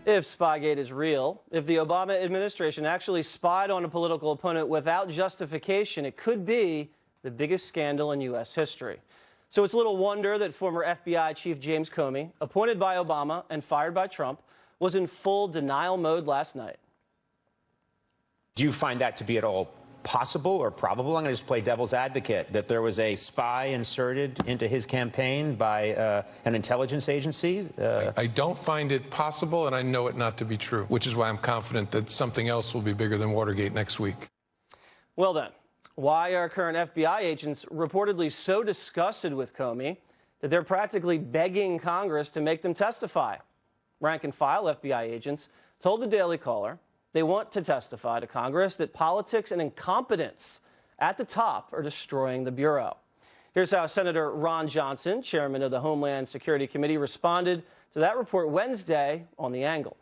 If Spygate is real, if the Obama administration actually spied on a political opponent without justification, it could be the biggest scandal in U.S. history. So it's little wonder that former FBI Chief James Comey, appointed by Obama and fired by Trump, was in full denial mode last night. Do you find that to be at all possible or probable? I'm going to just play devil's advocate, that there was a spy inserted into his campaign by an intelligence agency? I don't find it possible, and I know it not to be true, which is why I'm confident that something else will be bigger than Watergate next week. Well then, why are current FBI agents reportedly so disgusted with Comey that they're practically begging Congress to make them testify? Rank-and-file FBI agents told the Daily Caller they want to testify to Congress that politics and incompetence at the top are destroying the Bureau. Here's how Senator Ron Johnson, chairman of the Homeland Security Committee, responded to that report Wednesday on The Angle.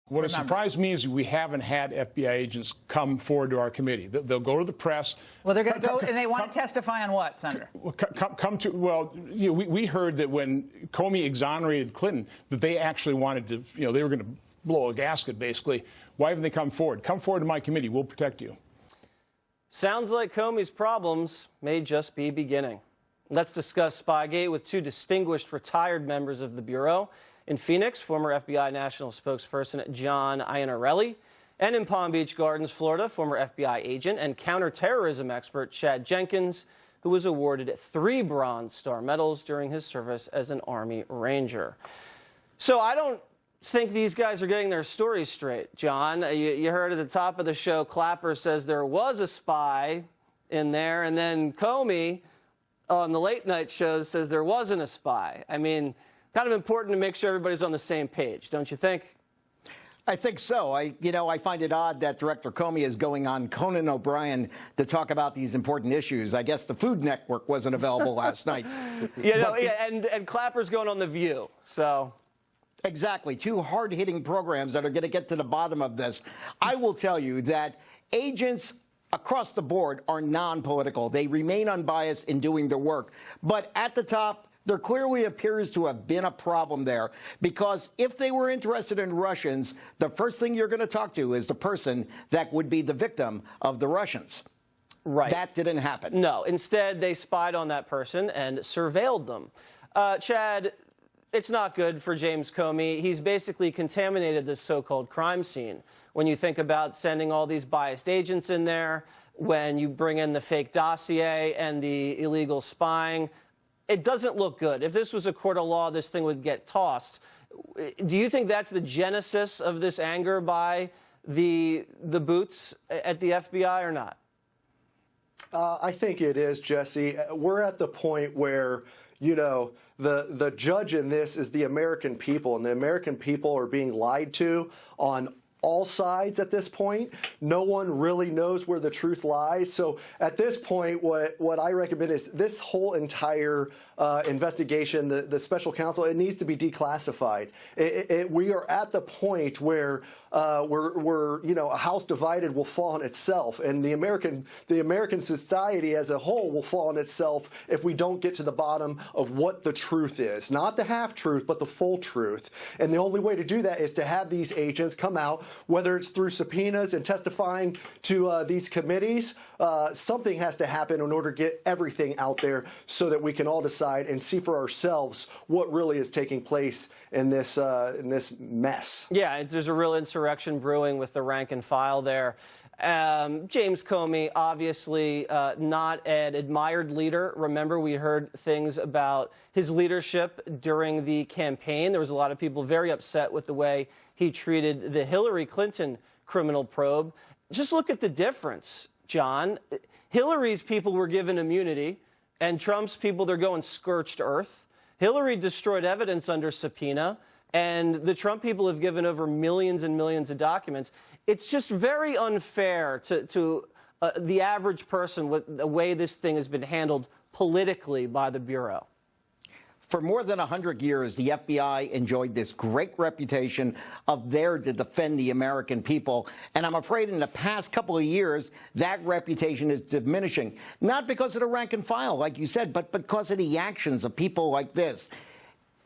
What has surprised me is we haven't had FBI agents come forward to our committee. They'll go to the press. Well, they're going to go, and they want to testify on what, Senator? We heard that when Comey exonerated Clinton, that they actually wanted to, they were going to blow a gasket, basically. Why haven't they come forward? Come forward to my committee. We'll protect you. Sounds like Comey's problems may just be beginning. Let's discuss Spygate with two distinguished retired members of the Bureau. In Phoenix, former FBI National Spokesperson John Iannarelli, and in Palm Beach Gardens, Florida, former FBI agent and counterterrorism expert Chad Jenkins, who was awarded 3 Bronze Star medals during his service as an Army Ranger. So I don't think these guys are getting their stories straight, John. You heard at the top of the show, Clapper says there was a spy in there, and then Comey on the late night shows says there wasn't a spy. I mean, kind of important to make sure everybody's on the same page, don't you think? I think so. I find it odd that Director Comey is going on Conan O'Brien to talk about these important issues. I guess the Food Network wasn't available last night. And Clapper's going on The View, so. Exactly. 2 hard-hitting programs that are going to get to the bottom of this. I will tell you that agents across the board are non-political. They remain unbiased in doing their work. But at the top, there clearly appears to have been a problem there, because if they were interested in Russians, the first thing you're going to talk to is the person that would be the victim of the Russians. Right. That didn't happen. No. Instead, they spied on that person and surveilled them. Chad, it's not good for James Comey. He's basically contaminated this so-called crime scene. When you think about sending all these biased agents in there, when you bring in the fake dossier and the illegal spying, it doesn't look good. If this was a court of law, this thing would get tossed. Do you think that's the genesis of this anger by the boots at the FBI or not? I think it is, Jesse. We're at the point where, the judge in this is the American people, and the American people are being lied to on all sides at this point. No one really knows where the truth lies. So at this point, what I recommend is this whole entire investigation, the special counsel, it needs to be declassified. We are at the point where a house divided will fall on itself, and the American society as a whole will fall on itself if we don't get to the bottom of what the truth is. Not the half-truth, but the full truth. And the only way to do that is to have these agents come out, whether it's through subpoenas and testifying to these committees. Something has to happen in order to get everything out there so that we can all decide and see for ourselves what really is taking place in this mess. Yeah, there's a real insurrection brewing with the rank and file there. James Comey, obviously not an admired leader. Remember, we heard things about his leadership during the campaign. There was a lot of people very upset with the way he treated the Hillary Clinton criminal probe. Just look at the difference, John. Hillary's people were given immunity, and Trump's people, they're going scorched earth. Hillary destroyed evidence under subpoena, and the Trump people have given over millions and millions of documents. It's just very unfair to the average person with the way this thing has been handled politically by the Bureau. For more than 100 years, the FBI enjoyed this great reputation of there to defend the American people. And I'm afraid in the past couple of years, that reputation is diminishing. Not because of the rank and file, like you said, but because of the actions of people like this.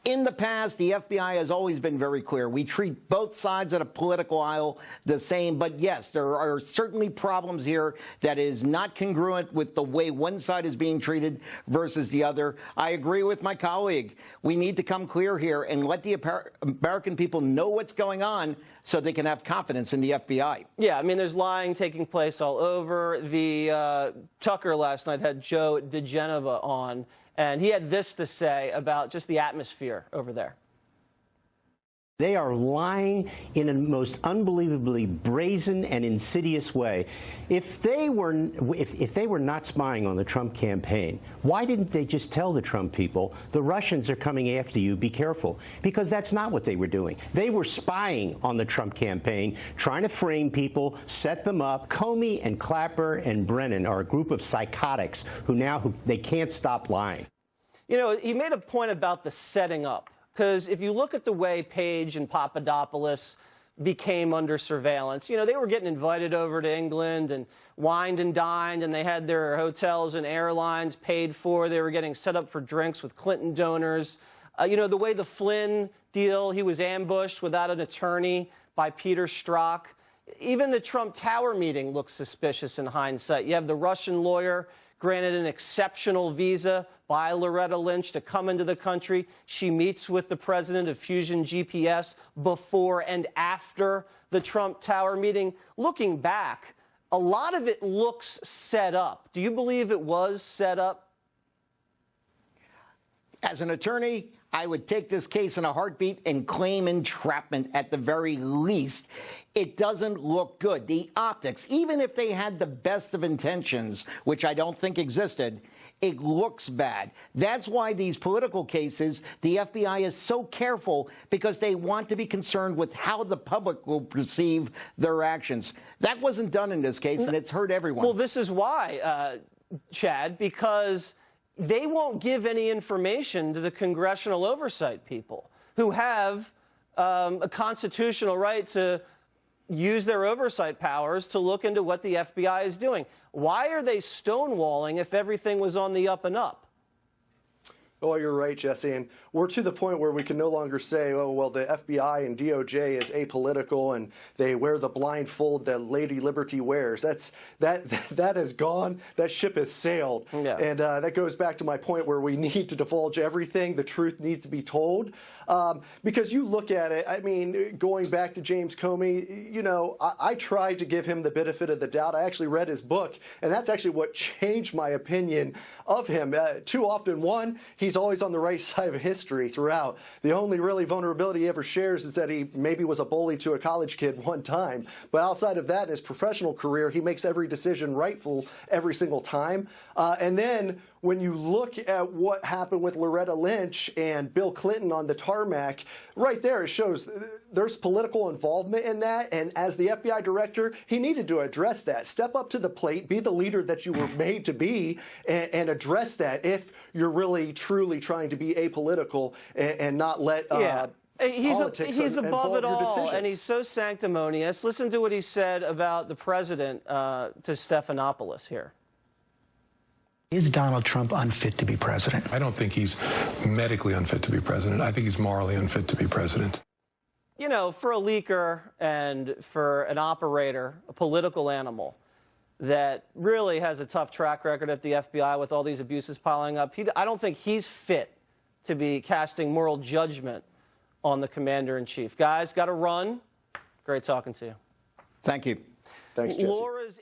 In the past, the FBI has always been very clear. We treat both sides of the political aisle the same. But yes, there are certainly problems here that is not congruent with the way one side is being treated versus the other. I agree with my colleague. We need to come clear here and let the American people know what's going on so they can have confidence in the FBI. Yeah, I mean, there's lying taking place all over. The Tucker last night had Joe DeGenova on, and he had this to say about just the atmosphere over there. They are lying in a most unbelievably brazen and insidious way. If they were not spying on the Trump campaign, why didn't they just tell the Trump people, the Russians are coming after you, be careful? Because that's not what they were doing. They were spying on the Trump campaign, trying to frame people, set them up. Comey and Clapper and Brennan are a group of psychotics who they can't stop lying. You know, he made a point about the setting up. Because if you look at the way Page and Papadopoulos became under surveillance, you know, they were getting invited over to England and wined and dined, and they had their hotels and airlines paid for. They were getting set up for drinks with Clinton donors. You know, the way the Flynn deal, he was ambushed without an attorney by Peter Strzok. Even the Trump Tower meeting looks suspicious in hindsight. You have the Russian lawyer granted an exceptional visa by Loretta Lynch to come into the country. She meets with the president of Fusion GPS before and after the Trump Tower meeting. Looking back, a lot of it looks set up. Do you believe it was set up? As an attorney, I would take this case in a heartbeat and claim entrapment at the very least. It doesn't look good. The optics, even if they had the best of intentions, which I don't think existed, it looks bad. That's why these political cases, the FBI is so careful, because they want to be concerned with how the public will perceive their actions. That wasn't done in this case, and it's hurt everyone. Well, this is why, Chad, because they won't give any information to the congressional oversight people who have a constitutional right to use their oversight powers to look into what the FBI is doing. Why are they stonewalling if everything was on the up and up? Oh, you're right, Jesse. And we're to the point where we can no longer say, oh, well, the FBI and DOJ is apolitical and they wear the blindfold that Lady Liberty wears. That has gone. That ship has sailed. Yeah. And that goes back to my point where we need to divulge everything. The truth needs to be told. Because you look at it, I mean, going back to James Comey, you know, I tried to give him the benefit of the doubt. I actually read his book, and that's actually what changed my opinion of him. Too often, one, he's always on the right side of history throughout. The only really vulnerability he ever shares is that he maybe was a bully to a college kid one time. But outside of that, in his professional career, he makes every decision rightful every single time. And then when you look at what happened with Loretta Lynch and Bill Clinton on the tarmac, right there it shows there's political involvement in that. And as the FBI director, he needed to address that. Step up to the plate, be the leader that you were made to be, and address that if you're really, truly trying to be apolitical and not let he's above it all, decisions. and he's so sanctimonious. Listen to what he said about the president to Stephanopoulos here. Is Donald Trump unfit to be president? I don't think he's medically unfit to be president. I think he's morally unfit to be president. You know, for a leaker and for an operator, a political animal that really has a tough track record at the FBI with all these abuses piling up, I don't think he's fit to be casting moral judgment on the commander-in-chief. Guys, got to run. Great talking to you. Thank you. Thanks, Jesse. Laura's